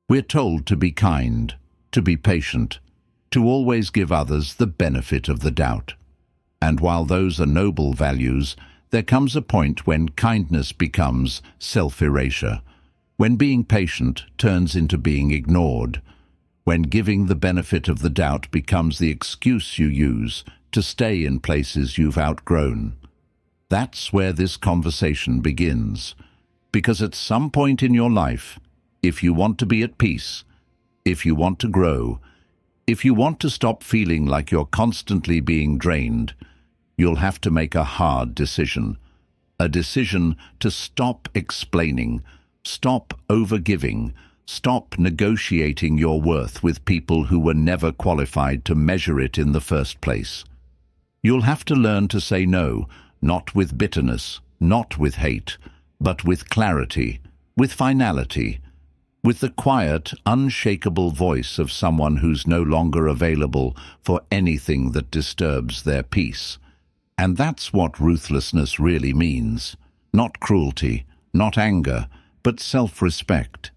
We're told to be kind, to be patient, to always give others the benefit of the doubt. And while those are noble values, there comes a point when kindness becomes self-erasure, when being patient turns into being ignored, when giving the benefit of the doubt becomes the excuse you use to stay in places you've outgrown. That's where this conversation begins, because at some point in your life, if you want to be at peace, if you want to grow, if you want to stop feeling like you're constantly being drained, you'll have to make a hard decision. A decision to stop explaining, stop overgiving, stop negotiating your worth with people who were never qualified to measure it in the first place. You'll have to learn to say no, not with bitterness, not with hate, but with clarity, with finality, with the quiet, unshakable voice of someone who's no longer available for anything that disturbs their peace. And that's what ruthlessness really means. Not cruelty, not anger, but self-respect.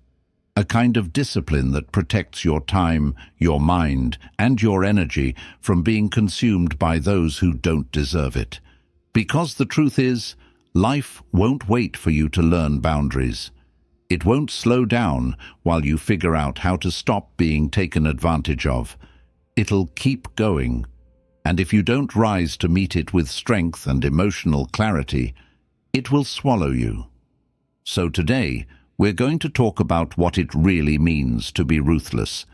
A kind of discipline that protects your time, your mind, and your energy from being consumed by those who don't deserve it. Because the truth is, life won't wait for you to learn boundaries. It won't slow down while you figure out how to stop being taken advantage of. It'll keep going. And if you don't rise to meet it with strength and emotional clarity, it will swallow you. So today, we're going to talk about what it really means to be ruthless,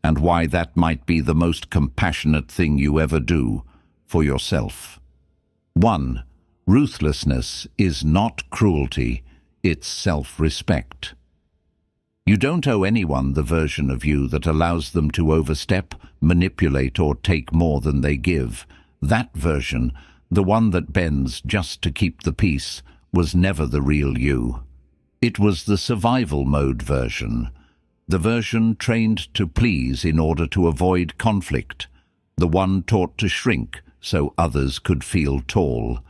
and why that might be the most compassionate thing you ever do for yourself. 1. Ruthlessness is not cruelty, it's self-respect. You don't owe anyone the version of you that allows them to overstep, manipulate, or take more than they give. That version, the one that bends just to keep the peace, was never the real you. It was the survival mode version, the version trained to please in order to avoid conflict, the one taught to shrink so others could feel tall.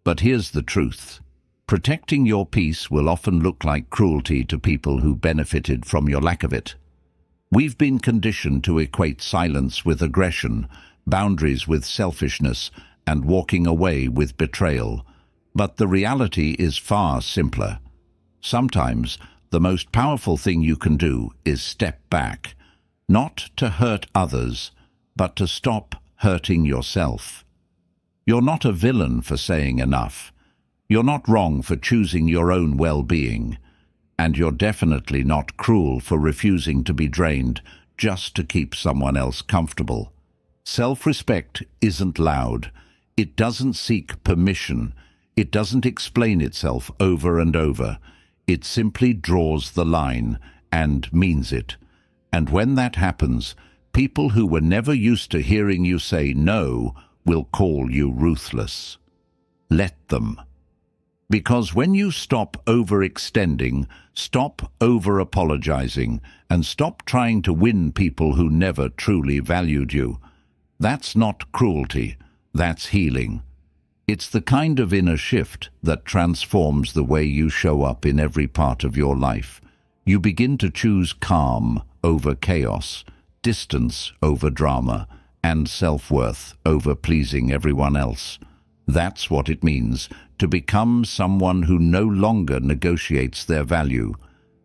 But here's the truth. Protecting your peace will often look like cruelty to people who benefited from your lack of it. We've been conditioned to equate silence with aggression, boundaries with selfishness, and walking away with betrayal. But the reality is far simpler. Sometimes, the most powerful thing you can do is step back, not to hurt others, but to stop hurting yourself. You're not a villain for saying enough. You're not wrong for choosing your own well-being. And you're definitely not cruel for refusing to be drained just to keep someone else comfortable. Self-respect isn't loud. It doesn't seek permission. It doesn't explain itself over and over. It simply draws the line and means it. And when that happens, people who were never used to hearing you say no will call you ruthless. Let them. Because when you stop overextending, stop over-apologizing, and stop trying to win people who never truly valued you, that's not cruelty, that's healing. It's the kind of inner shift that transforms the way you show up in every part of your life. You begin to choose calm over chaos, distance over drama, and self-worth over pleasing everyone else. That's what it means to become someone who no longer negotiates their value,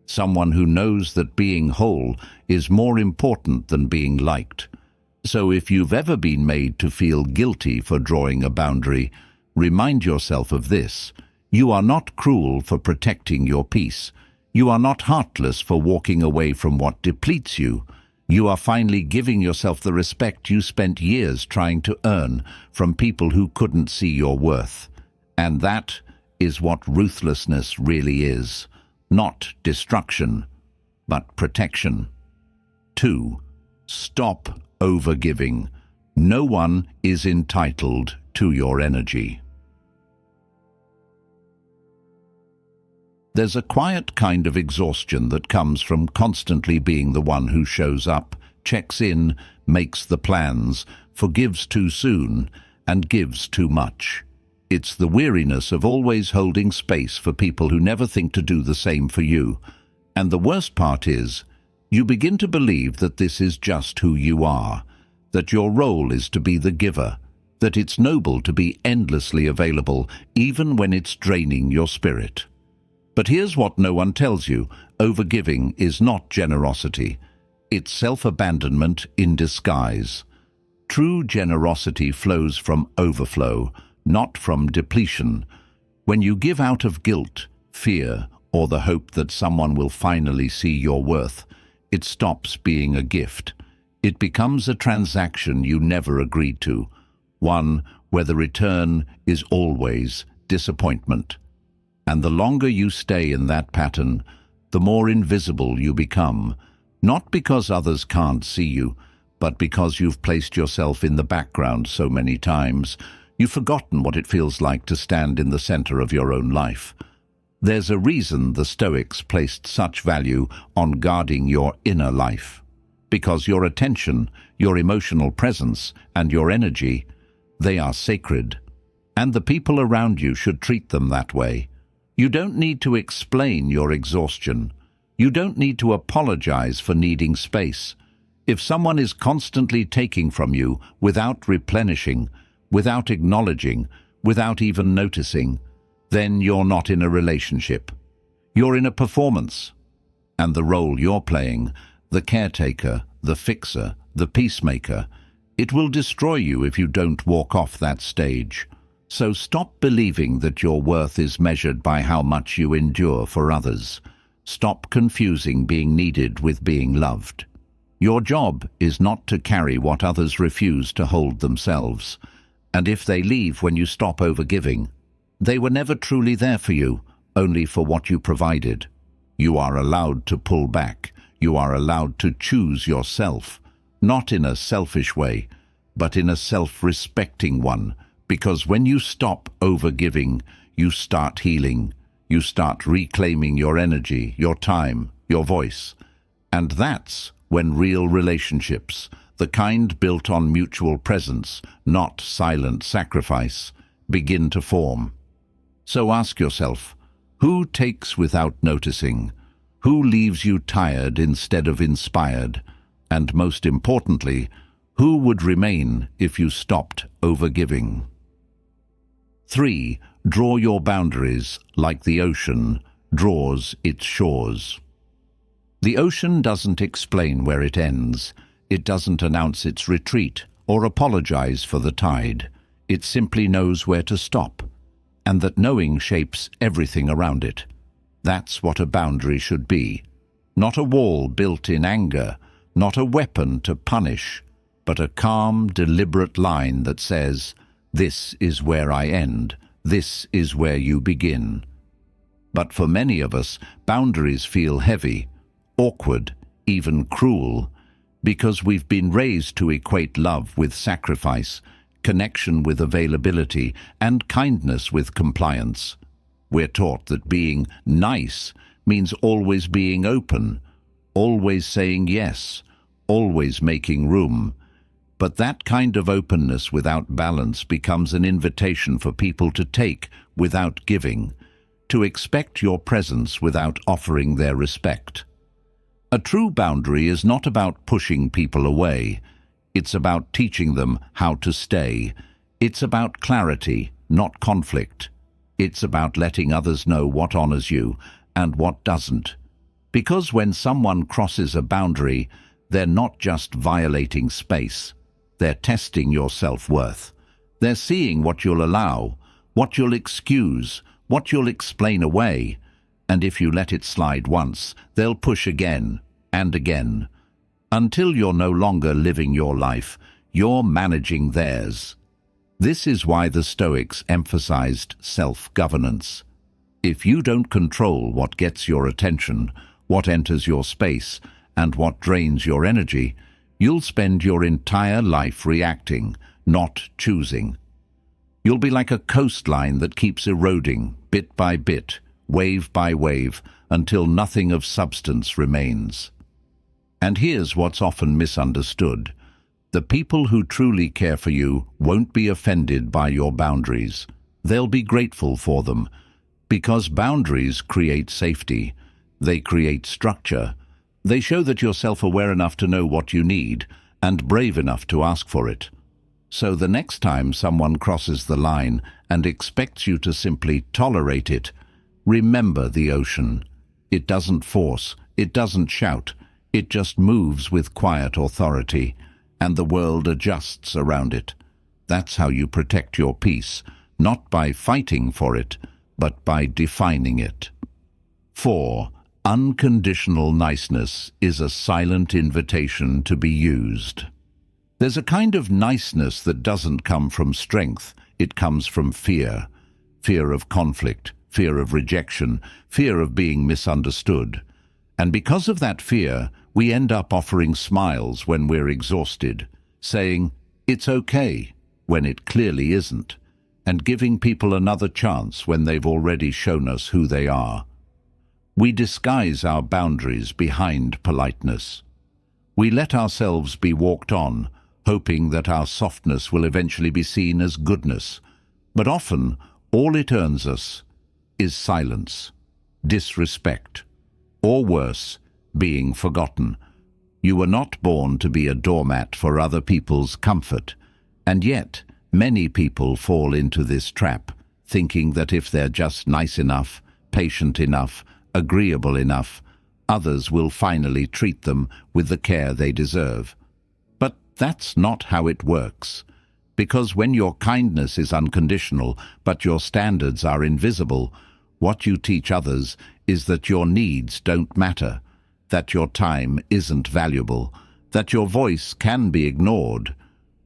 someone who knows that being whole is more important than being liked. So if you've ever been made to feel guilty for drawing a boundary, remind yourself of this. You are not cruel for protecting your peace. You are not heartless for walking away from what depletes you. You are finally giving yourself the respect you spent years trying to earn from people who couldn't see your worth. And that is what ruthlessness really is. Not destruction, but protection. 2. Stop overgiving. No one is entitled to your energy. There's a quiet kind of exhaustion that comes from constantly being the one who shows up, checks in, makes the plans, forgives too soon, and gives too much. It's the weariness of always holding space for people who never think to do the same for you. And the worst part is, You begin to believe that this is just who you are, that your role is to be the giver, that it's noble to be endlessly available even when it's draining your spirit. But here's what no one tells you: overgiving is not generosity. It's self-abandonment in disguise. True generosity flows from overflow, not from depletion. When you give out of guilt, fear, or the hope that someone will finally see your worth, it stops being a gift. It becomes a transaction you never agreed to, one where the return is always disappointment. And the longer you stay in that pattern, the more invisible you become, not because others can't see you, but because you've placed yourself in the background so many times, you've forgotten what it feels like to stand in the center of your own life. There's a reason the Stoics placed such value on guarding your inner life. Because your attention, your emotional presence, and your energy, they are sacred. And the people around you should treat them that way. You don't need to explain your exhaustion. You don't need to apologize for needing space. If someone is constantly taking from you without replenishing, without acknowledging, without even noticing, then you're not in a relationship. You're in a performance. And the role you're playing, the caretaker, the fixer, the peacemaker, it will destroy you if you don't walk off that stage. So stop believing that your worth is measured by how much you endure for others. Stop confusing being needed with being loved. Your job is not to carry what others refuse to hold themselves. And if they leave when you stop overgiving, they were never truly there for you, only for what you provided. You are allowed to pull back. You are allowed to choose yourself, not in a selfish way, but in a self-respecting one. Because when you stop overgiving, you start healing. You start reclaiming your energy, your time, your voice. And that's when real relationships, the kind built on mutual presence, not silent sacrifice, begin to form. So ask yourself, who takes without noticing? Who leaves you tired instead of inspired? And most importantly, who would remain if you stopped overgiving? 3. Draw your boundaries like the ocean draws its shores. The ocean doesn't explain where it ends. It doesn't announce its retreat or apologize for the tide. It simply knows where to stop, and that knowing shapes everything around it. That's what a boundary should be. Not a wall built in anger, not a weapon to punish, but a calm, deliberate line that says, "This is where I end. This is where you begin." But for many of us, boundaries feel heavy, awkward, even cruel, because we've been raised to equate love with sacrifice, connection with availability, and kindness with compliance. We're taught that being nice means always being open, always saying yes, always making room. But that kind of openness without balance becomes an invitation for people to take without giving, to expect your presence without offering their respect. A true boundary is not about pushing people away. It's about teaching them how to stay. It's about clarity, not conflict. It's about letting others know what honors you and what doesn't. Because when someone crosses a boundary, they're not just violating space. They're testing your self-worth. They're seeing what you'll allow, what you'll excuse, what you'll explain away. And if you let it slide once, they'll push again and again. Until you're no longer living your life, you're managing theirs. This is why the Stoics emphasized self-governance. If you don't control what gets your attention, what enters your space, and what drains your energy, you'll spend your entire life reacting, not choosing. You'll be like a coastline that keeps eroding, bit by bit, wave by wave, until nothing of substance remains. And here's what's often misunderstood. The people who truly care for you won't be offended by your boundaries. They'll be grateful for them, because boundaries create safety. They create structure. They show that you're self-aware enough to know what you need and brave enough to ask for it. So the next time someone crosses the line and expects you to simply tolerate it, remember the ocean. It doesn't force, it doesn't shout, it just moves with quiet authority, and the world adjusts around it. That's how you protect your peace, not by fighting for it, but by defining it. 4. Unconditional niceness is a silent invitation to be used. There's a kind of niceness that doesn't come from strength, it comes from fear. Fear of conflict, fear of rejection, fear of being misunderstood. And because of that fear, we end up offering smiles when we're exhausted, saying, "It's okay," when it clearly isn't, and giving people another chance when they've already shown us who they are. We disguise our boundaries behind politeness. We let ourselves be walked on, hoping that our softness will eventually be seen as goodness. But often, all it earns us is silence, disrespect, or worse, being forgotten. You were not born to be a doormat for other people's comfort, and yet many people fall into this trap, thinking that if they're just nice enough, patient enough, agreeable enough, others will finally treat them with the care they deserve. But that's not how it works, because when your kindness is unconditional, but your standards are invisible, what you teach others is that your needs don't matter, that your time isn't valuable, that your voice can be ignored.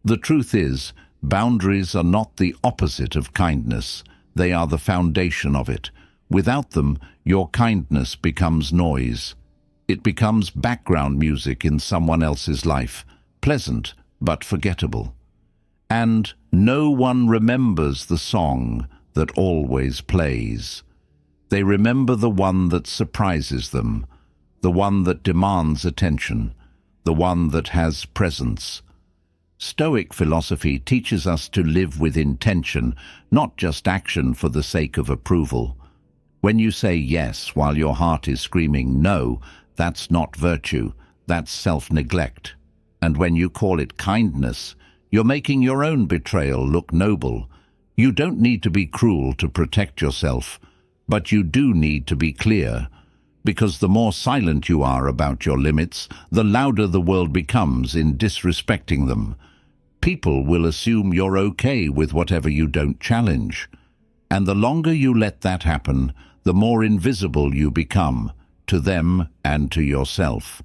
The truth is, boundaries are not the opposite of kindness, they are the foundation of it. Without them, your kindness becomes noise. It becomes background music in someone else's life, pleasant but forgettable. And no one remembers the song that always plays. They remember the one that surprises them, the one that demands attention, the one that has presence. Stoic philosophy teaches us to live with intention, not just action for the sake of approval. When you say yes while your heart is screaming no, that's not virtue, that's self-neglect. And when you call it kindness, you're making your own betrayal look noble. You don't need to be cruel to protect yourself, but you do need to be clear, because the more silent you are about your limits, the louder the world becomes in disrespecting them. People will assume you're okay with whatever you don't challenge. And the longer you let that happen, the more invisible you become, to them and to yourself.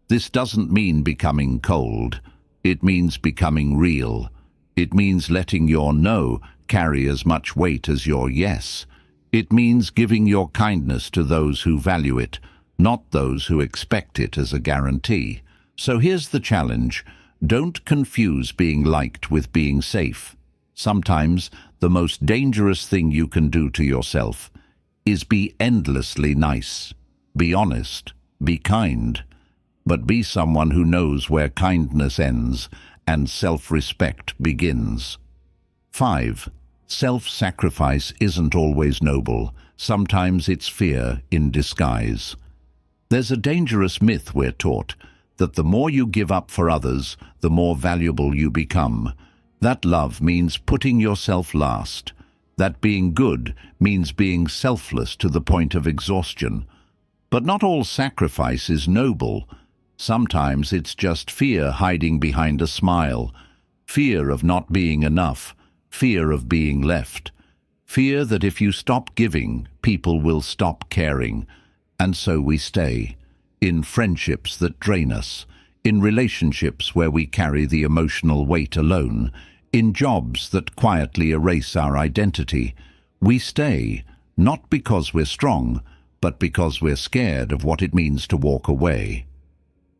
This doesn't mean becoming cold. It means becoming real. It means letting your no carry as much weight as your yes. It means giving your kindness to those who value it, not those who expect it as a guarantee. So here's the challenge. Don't confuse being liked with being safe. Sometimes the most dangerous thing you can do to yourself is be endlessly nice. Be honest. Be kind. But be someone who knows where kindness ends and self-respect begins. 5. Self-sacrifice isn't always noble. Sometimes it's fear in disguise. There's a dangerous myth we're taught, that the more you give up for others, the more valuable you become. That love means putting yourself last. That being good means being selfless to the point of exhaustion. But not all sacrifice is noble. Sometimes it's just fear hiding behind a smile, fear of not being enough, fear of being left, fear that if you stop giving, people will stop caring. And so we stay, in friendships that drain us, in relationships where we carry the emotional weight alone, in jobs that quietly erase our identity. We stay, not because we're strong, but because we're scared of what it means to walk away.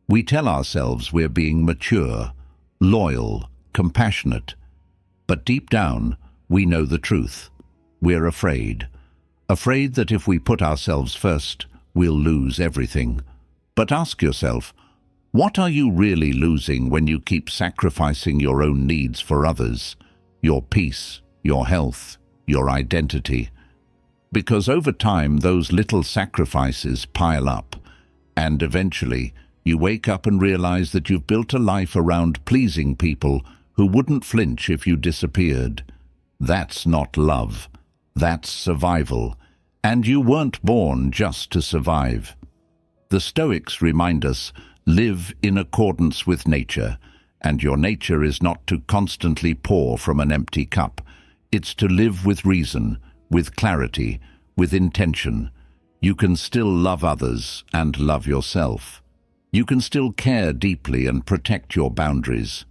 We tell ourselves we're being mature, loyal, compassionate. But deep down, we know the truth. We're afraid. Afraid that if we put ourselves first, we'll lose everything. But ask yourself, what are you really losing when you keep sacrificing your own needs for others? Your peace, your health, your identity. Because over time, those little sacrifices pile up. And eventually, you wake up and realize that you've built a life around pleasing people who wouldn't flinch if you disappeared. That's not love. That's survival. And you weren't born just to survive. The Stoics remind us, live in accordance with nature, and your nature is not to constantly pour from an empty cup. It's to live with reason, with clarity, with intention. You can still love others and love yourself. You can still care deeply and protect your boundaries.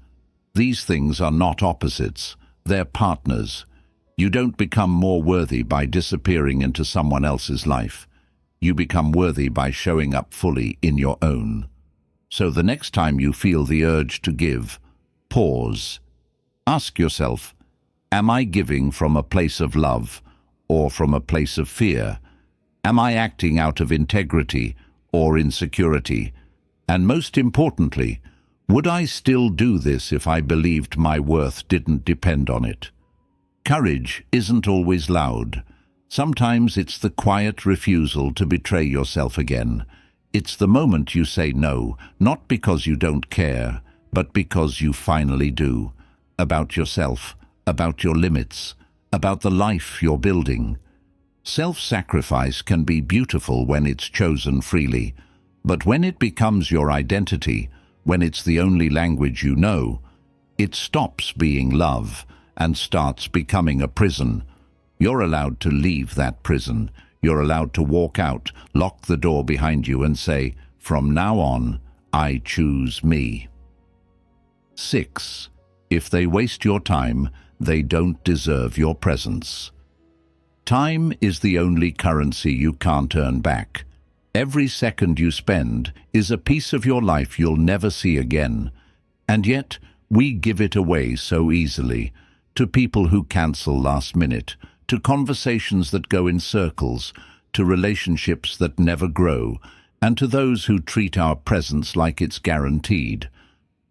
These things are not opposites, they're partners. You don't become more worthy by disappearing into someone else's life. You become worthy by showing up fully in your own. So the next time you feel the urge to give, pause. Ask yourself, am I giving from a place of love or from a place of fear? Am I acting out of integrity or insecurity? And most importantly, would I still do this if I believed my worth didn't depend on it? Courage isn't always loud. Sometimes it's the quiet refusal to betray yourself again. It's the moment you say no, not because you don't care, but because you finally do. About yourself, about your limits, about the life you're building. Self-sacrifice can be beautiful when it's chosen freely, but when it becomes your identity, when it's the only language you know, it stops being love and starts becoming a prison. You're allowed to leave that prison. You're allowed to walk out, lock the door behind you and say, from now on, I choose me. 6. If they waste your time, they don't deserve your presence. Time is the only currency you can't earn back. Every second you spend is a piece of your life you'll never see again. And yet, we give it away so easily, to people who cancel last minute, to conversations that go in circles, to relationships that never grow, and to those who treat our presence like it's guaranteed.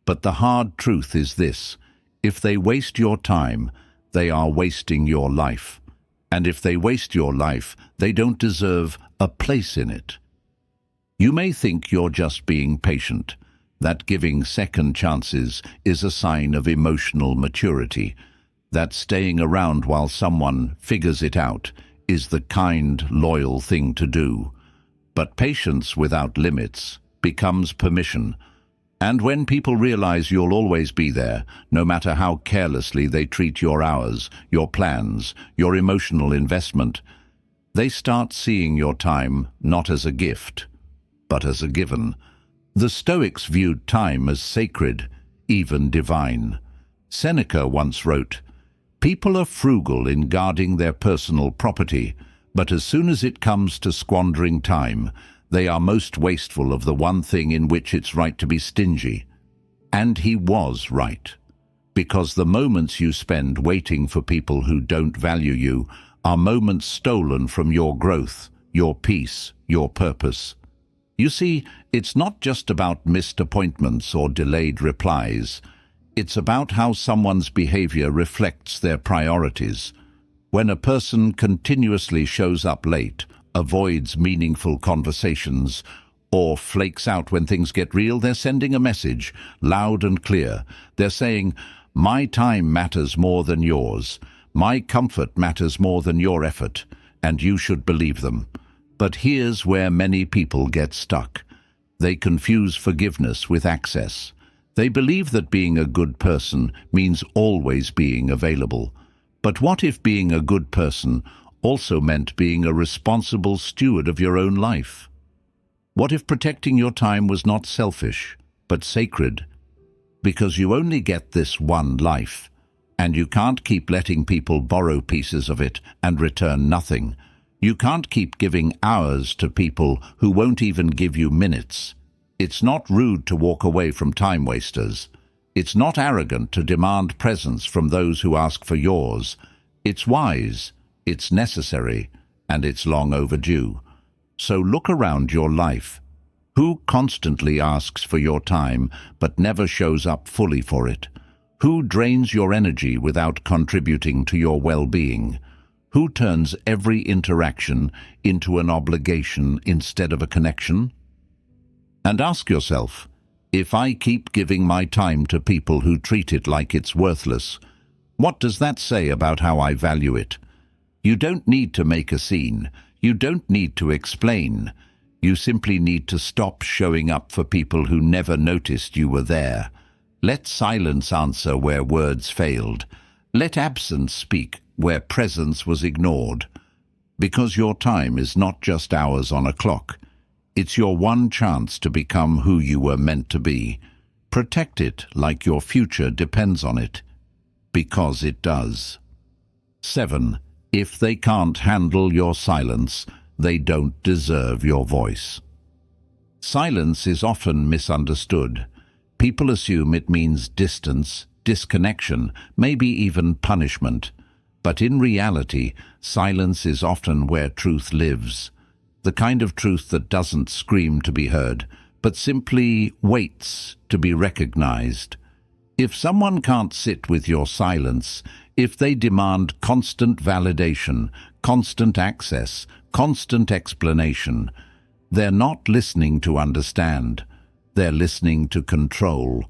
But the hard truth is this: if they waste your time, they are wasting your life. And if they waste your life, they don't deserve a place in it. You may think you're just being patient, that giving second chances is a sign of emotional maturity, that staying around while someone figures it out is the kind, loyal thing to do. But patience without limits becomes permission. And when people realize you'll always be there, no matter how carelessly they treat your hours, your plans, your emotional investment, they start seeing your time not as a gift, but as a given. The Stoics viewed time as sacred, even divine. Seneca once wrote, "People are frugal in guarding their personal property, but as soon as it comes to squandering time, they are most wasteful of the one thing in which it's right to be stingy." And he was right, because the moments you spend waiting for people who don't value you are moments stolen from your growth, your peace, your purpose. You see, it's not just about missed appointments or delayed replies. It's about how someone's behavior reflects their priorities. When a person continuously shows up late, avoids meaningful conversations, or flakes out when things get real, they're sending a message, loud and clear. They're saying, my time matters more than yours. My comfort matters more than your effort, and you should believe them. But here's where many people get stuck. They confuse forgiveness with access. They believe that being a good person means always being available. But what if being a good person also meant being a responsible steward of your own life? What if protecting your time was not selfish, but sacred? Because you only get this one life, and you can't keep letting people borrow pieces of it and return nothing. You can't keep giving hours to people who won't even give you minutes. It's not rude to walk away from time wasters. It's not arrogant to demand presence from those who ask for yours. It's wise, it's necessary, and it's long overdue. So look around your life. Who constantly asks for your time but never shows up fully for it? Who drains your energy without contributing to your well-being? Who turns every interaction into an obligation instead of a connection? And ask yourself, if I keep giving my time to people who treat it like it's worthless, what does that say about how I value it? You don't need to make a scene. You don't need to explain. You simply need to stop showing up for people who never noticed you were there. Let silence answer where words failed. Let absence speak where presence was ignored. Because your time is not just hours on a clock. It's your one chance to become who you were meant to be. Protect it like your future depends on it. Because it does. 7. If they can't handle your silence, they don't deserve your voice. Silence is often misunderstood. People assume it means distance, disconnection, maybe even punishment. But in reality, silence is often where truth lives. The kind of truth that doesn't scream to be heard, but simply waits to be recognized. If someone can't sit with your silence, if they demand constant validation, constant access, constant explanation, they're not listening to understand. They're listening to control.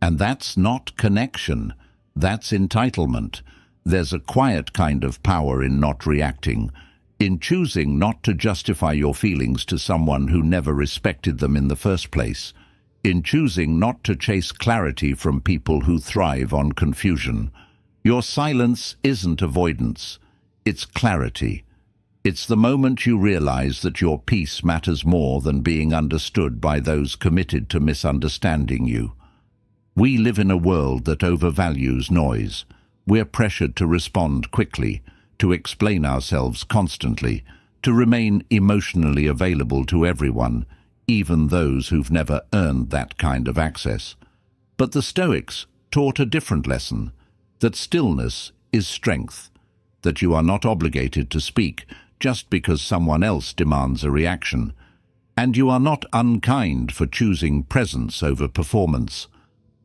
And that's not connection. That's entitlement. There's a quiet kind of power in not reacting, in choosing not to justify your feelings to someone who never respected them in the first place, in choosing not to chase clarity from people who thrive on confusion. Your silence isn't avoidance, it's clarity. It's the moment you realize that your peace matters more than being understood by those committed to misunderstanding you. We live in a world that overvalues noise. We're pressured to respond quickly, to explain ourselves constantly, to remain emotionally available to everyone, even those who've never earned that kind of access. But the Stoics taught a different lesson, that stillness is strength, that you are not obligated to speak just because someone else demands a reaction, and you are not unkind for choosing presence over performance.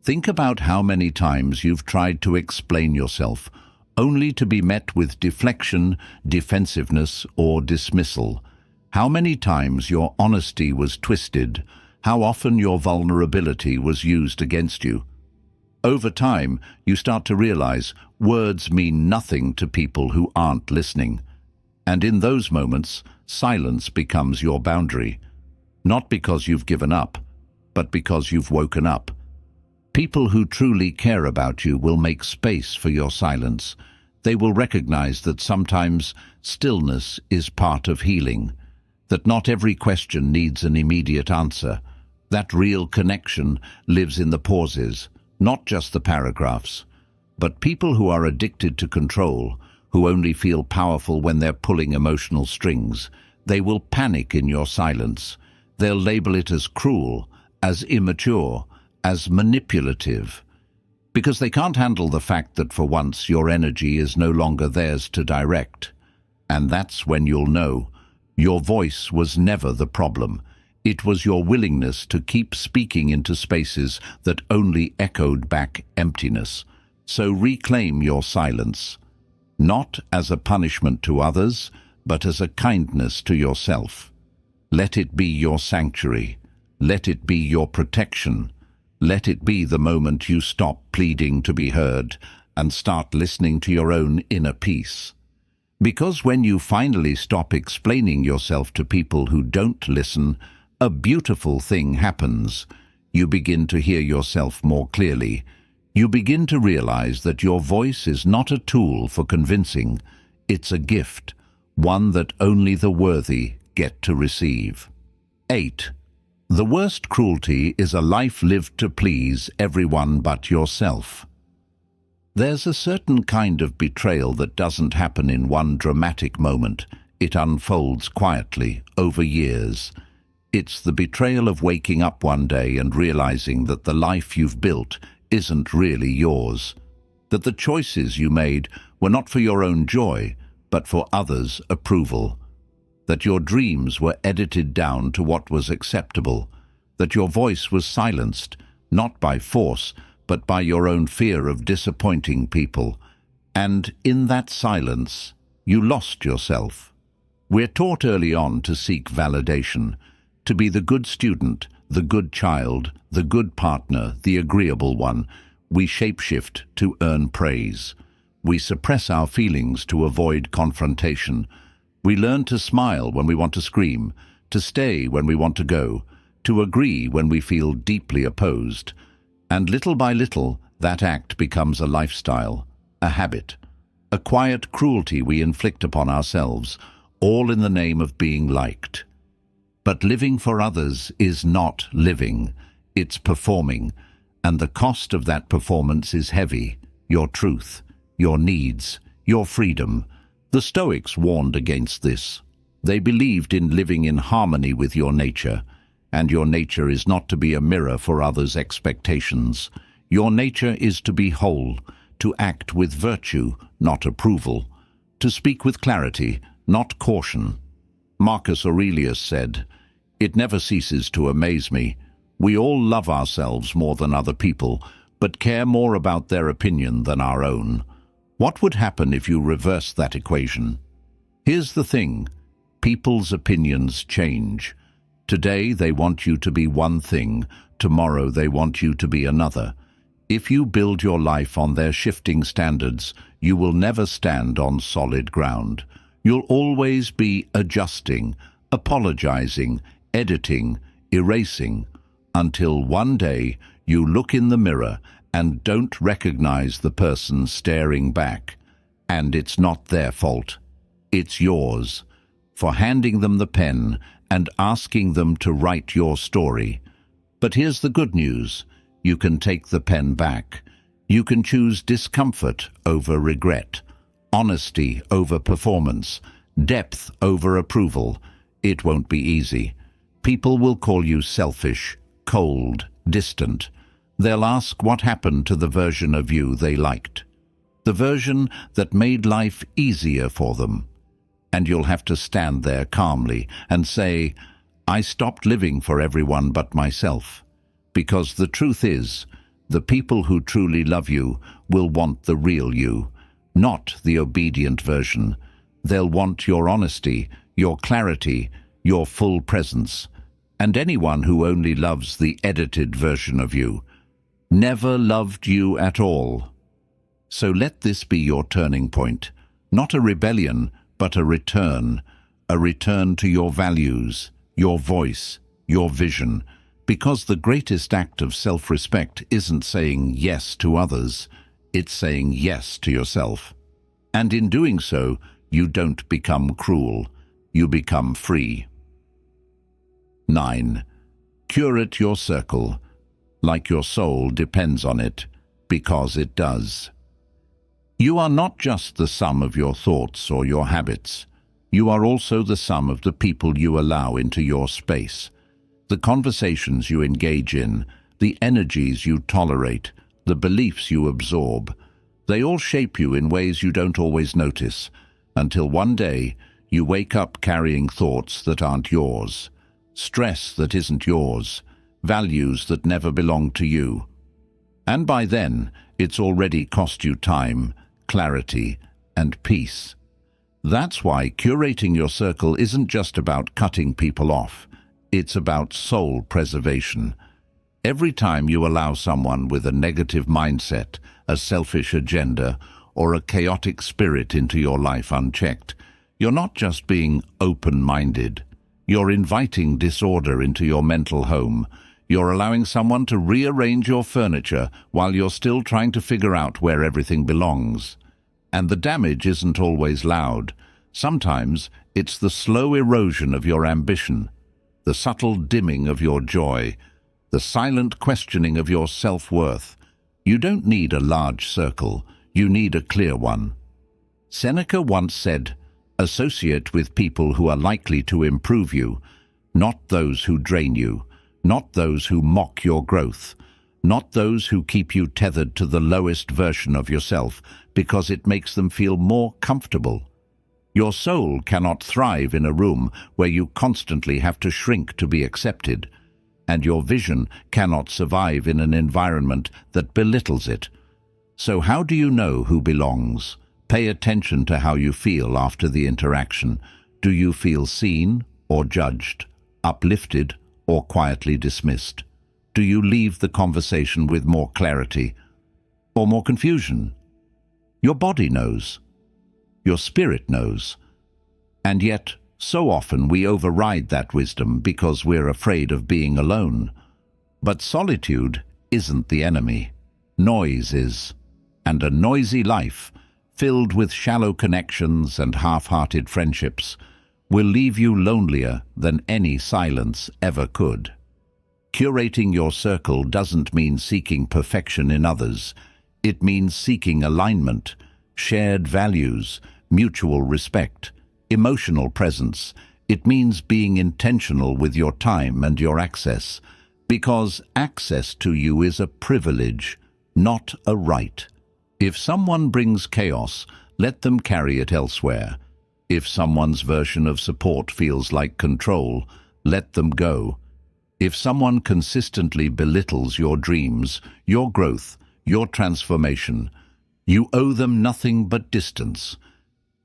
Think about how many times you've tried to explain yourself, only to be met with deflection, defensiveness, or dismissal. How many times your honesty was twisted, how often your vulnerability was used against you. Over time, you start to realize words mean nothing to people who aren't listening. And in those moments, silence becomes your boundary. Not because you've given up, but because you've woken up. People who truly care about you will make space for your silence. They will recognize that sometimes stillness is part of healing, that not every question needs an immediate answer, that real connection lives in the pauses, not just the paragraphs. But people who are addicted to control, who only feel powerful when they're pulling emotional strings, they will panic in your silence. They'll label it as cruel, as immature, as manipulative, because they can't handle the fact that for once your energy is no longer theirs to direct. And that's when you'll know your voice was never the problem. It was your willingness to keep speaking into spaces that only echoed back emptiness. So reclaim your silence, not as a punishment to others, but as a kindness to yourself. Let it be your sanctuary. Let it be your protection. Let it be the moment you stop pleading to be heard and start listening to your own inner peace. Because when you finally stop explaining yourself to people who don't listen, a beautiful thing happens. You begin to hear yourself more clearly. You begin to realize that your voice is not a tool for convincing. It's a gift, one that only the worthy get to receive. 8. The worst cruelty is a life lived to please everyone but yourself. There's a certain kind of betrayal that doesn't happen in one dramatic moment. It unfolds quietly, over years. It's the betrayal of waking up one day and realizing that the life you've built isn't really yours, that the choices you made were not for your own joy, but for others' approval, that your dreams were edited down to what was acceptable, that your voice was silenced, not by force, but by your own fear of disappointing people. And in that silence, you lost yourself. We're taught early on to seek validation, to be the good student, the good child, the good partner, the agreeable one. We shapeshift to earn praise. We suppress our feelings to avoid confrontation. We learn to smile when we want to scream, to stay when we want to go, to agree when we feel deeply opposed. And little by little, that act becomes a lifestyle, a habit, a quiet cruelty we inflict upon ourselves, all in the name of being liked. But living for others is not living, it's performing, and the cost of that performance is heavy: your truth, your needs, your freedom. The Stoics warned against this. They believed in living in harmony with your nature, and your nature is not to be a mirror for others' expectations. Your nature is to be whole, to act with virtue, not approval, to speak with clarity, not caution. Marcus Aurelius said, "It never ceases to amaze me. We all love ourselves more than other people, but care more about their opinion than our own." What would happen if you reverse that equation? Here's the thing: people's opinions change. Today they want you to be one thing, tomorrow they want you to be another. If you build your life on their shifting standards, you will never stand on solid ground. You'll always be adjusting, apologizing, editing, erasing, until one day you look in the mirror and don't recognize the person staring back. And it's not their fault. It's yours, for handing them the pen and asking them to write your story. But here's the good news: you can take the pen back. You can choose discomfort over regret, honesty over performance, depth over approval. It won't be easy. People will call you selfish, cold, distant. They'll ask what happened to the version of you they liked, the version that made life easier for them. And you'll have to stand there calmly and say, "I stopped living for everyone but myself." Because the truth is, the people who truly love you will want the real you, not the obedient version. They'll want your honesty, your clarity, your full presence. And anyone who only loves the edited version of you never loved you at all. So let this be your turning point, not a rebellion, but a return to your values, your voice, your vision, because the greatest act of self-respect isn't saying yes to others, it's saying yes to yourself. And in doing so, you don't become cruel, you become free. 9. Curate your circle, like your soul depends on it, because it does. You are not just the sum of your thoughts or your habits. You are also the sum of the people you allow into your space, the conversations you engage in, the energies you tolerate, the beliefs you absorb. They all shape you in ways you don't always notice, until one day you wake up carrying thoughts that aren't yours, stress that isn't yours, values that never belonged to you. And by then, it's already cost you time, clarity, and peace. That's why curating your circle isn't just about cutting people off. It's about soul preservation. Every time you allow someone with a negative mindset, a selfish agenda, or a chaotic spirit into your life unchecked, you're not just being open-minded. You're inviting disorder into your mental home. You're allowing someone to rearrange your furniture while you're still trying to figure out where everything belongs. And the damage isn't always loud. Sometimes it's the slow erosion of your ambition, the subtle dimming of your joy, the silent questioning of your self-worth. You don't need a large circle, you need a clear one. Seneca once said, "Associate with people who are likely to improve you, not those who drain you, not those who mock your growth, not those who keep you tethered to the lowest version of yourself because it makes them feel more comfortable." Your soul cannot thrive in a room where you constantly have to shrink to be accepted, and your vision cannot survive in an environment that belittles it. So how do you know who belongs? Pay attention to how you feel after the interaction. Do you feel seen or judged, uplifted or quietly dismissed? Do you leave the conversation with more clarity or more confusion? Your body knows. Your spirit knows. And yet, so often we override that wisdom because we're afraid of being alone. But solitude isn't the enemy. Noise is. And a noisy life, filled with shallow connections and half-hearted friendships, will leave you lonelier than any silence ever could. Curating your circle doesn't mean seeking perfection in others. It means seeking alignment, shared values, mutual respect, emotional presence. It means being intentional with your time and your access, because access to you is a privilege, not a right. If someone brings chaos, let them carry it elsewhere. If someone's version of support feels like control, let them go. If someone consistently belittles your dreams, your growth, your transformation, you owe them nothing but distance.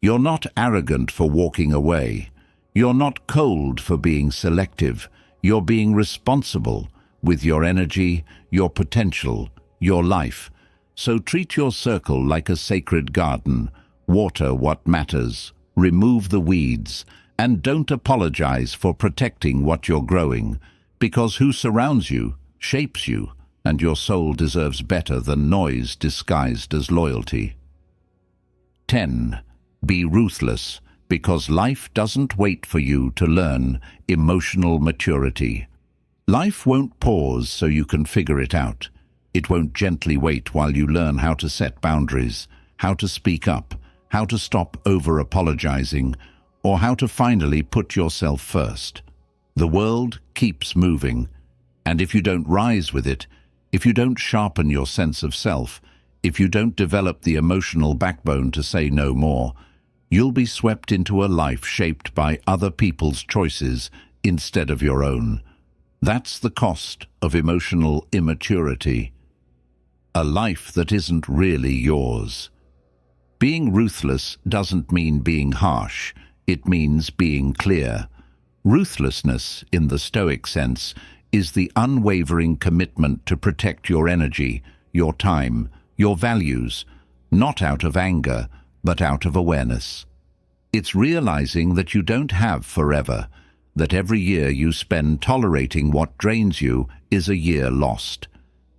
You're not arrogant for walking away. You're not cold for being selective. You're being responsible with your energy, your potential, your life. So treat your circle like a sacred garden. Water what matters, remove the weeds, and don't apologize for protecting what you're growing, because who surrounds you shapes you, and your soul deserves better than noise disguised as loyalty. 10. Be ruthless, because life doesn't wait for you to learn emotional maturity. Life won't pause so you can figure it out. It won't gently wait while you learn how to set boundaries, how to speak up, how to stop over-apologizing, or how to finally put yourself first. The world keeps moving, and if you don't rise with it, if you don't sharpen your sense of self, if you don't develop the emotional backbone to say no more, you'll be swept into a life shaped by other people's choices instead of your own. That's the cost of emotional immaturity. A life that isn't really yours. Being ruthless doesn't mean being harsh. It means being clear. Ruthlessness, in the Stoic sense, is the unwavering commitment to protect your energy, your time, your values, not out of anger, but out of awareness. It's realizing that you don't have forever, that every year you spend tolerating what drains you is a year lost,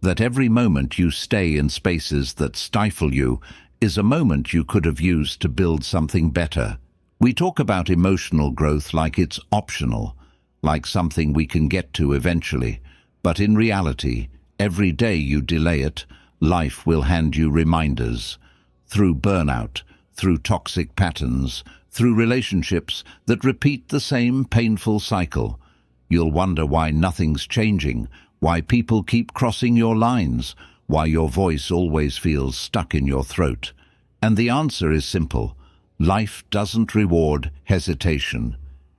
that every moment you stay in spaces that stifle you is a moment you could have used to build something better. We talk about emotional growth like it's optional, like something we can get to eventually, but in reality, every day you delay it, life will hand you reminders. Through burnout, through toxic patterns, through relationships that repeat the same painful cycle. You'll wonder why nothing's changing, why people keep crossing your lines, why your voice always feels stuck in your throat. And the answer is simple. Life doesn't reward hesitation.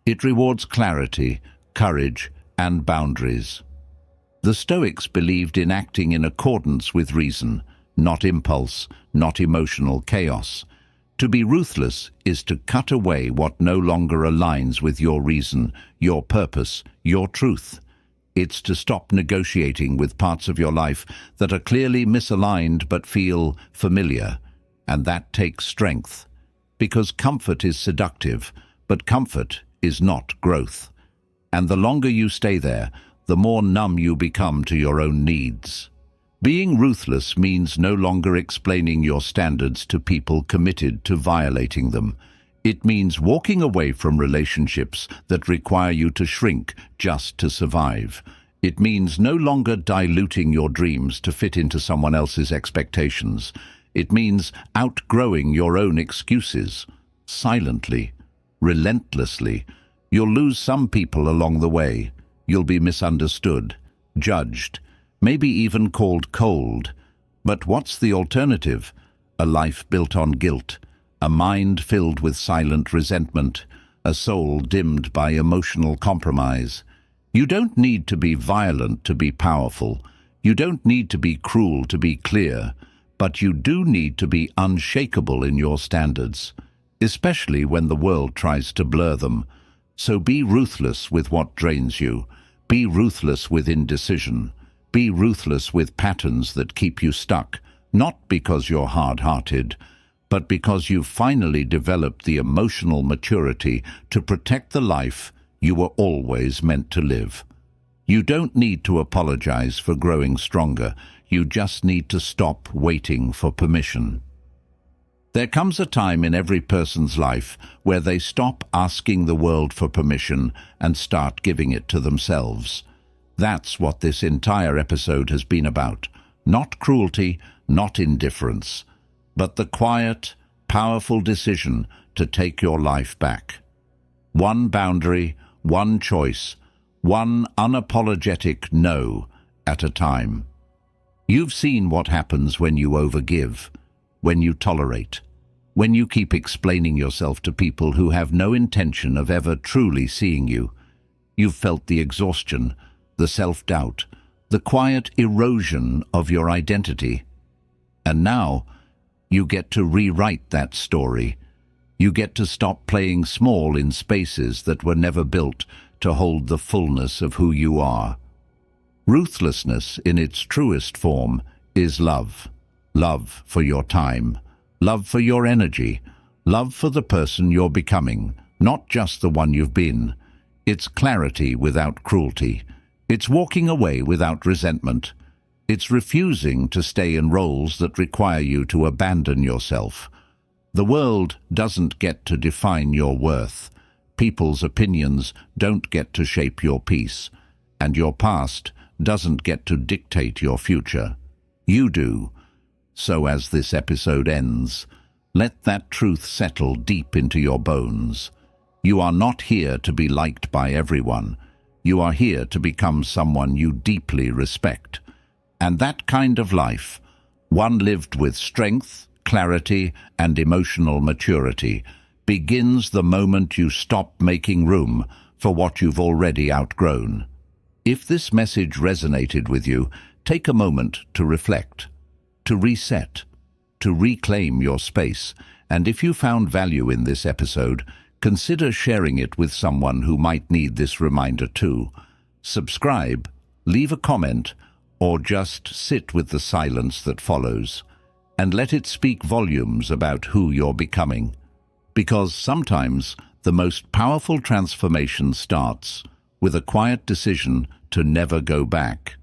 It rewards clarity, courage, and boundaries. The Stoics believed in acting in accordance with reason, not impulse, not emotional chaos. To be ruthless is to cut away what no longer aligns with your reason, your purpose, your truth. It's to stop negotiating with parts of your life that are clearly misaligned but feel familiar. And that takes strength. Because comfort is seductive, but comfort is not growth. And the longer you stay there, the more numb you become to your own needs. Being ruthless means no longer explaining your standards to people committed to violating them. It means walking away from relationships that require you to shrink just to survive. It means no longer diluting your dreams to fit into someone else's expectations. It means outgrowing your own excuses. Silently, relentlessly. You'll lose some people along the way. You'll be misunderstood, judged, maybe even called cold. But what's the alternative? A life built on guilt, a mind filled with silent resentment, a soul dimmed by emotional compromise. You don't need to be violent to be powerful. You don't need to be cruel to be clear. But you do need to be unshakable in your standards, especially when the world tries to blur them. So be ruthless with what drains you. Be ruthless with indecision. Be ruthless with patterns that keep you stuck, not because you're hard-hearted, but because you've finally developed the emotional maturity to protect the life you were always meant to live. You don't need to apologize for growing stronger. You just need to stop waiting for permission. There comes a time in every person's life where they stop asking the world for permission and start giving it to themselves. That's what this entire episode has been about. Not cruelty, not indifference, but the quiet, powerful decision to take your life back. One boundary, one choice, one unapologetic no at a time. You've seen what happens when you overgive, when you tolerate, when you keep explaining yourself to people who have no intention of ever truly seeing you. You've felt the exhaustion, the self-doubt, the quiet erosion of your identity. And now, you get to rewrite that story. You get to stop playing small in spaces that were never built to hold the fullness of who you are. Ruthlessness in its truest form is love. Love for your time, love for your energy, love for the person you're becoming, not just the one you've been. It's clarity without cruelty. It's walking away without resentment. It's refusing to stay in roles that require you to abandon yourself. The world doesn't get to define your worth. People's opinions don't get to shape your peace, and your past doesn't get to dictate your future. You do. So as this episode ends, let that truth settle deep into your bones. You are not here to be liked by everyone. You are here to become someone you deeply respect. And that kind of life, one lived with strength, clarity, and emotional maturity, begins the moment you stop making room for what you've already outgrown. If this message resonated with you, take a moment to reflect, to reset, to reclaim your space, and if you found value in this episode, consider sharing it with someone who might need this reminder too. Subscribe, leave a comment, or just sit with the silence that follows, and let it speak volumes about who you're becoming. Because sometimes the most powerful transformation starts with a quiet decision to never go back.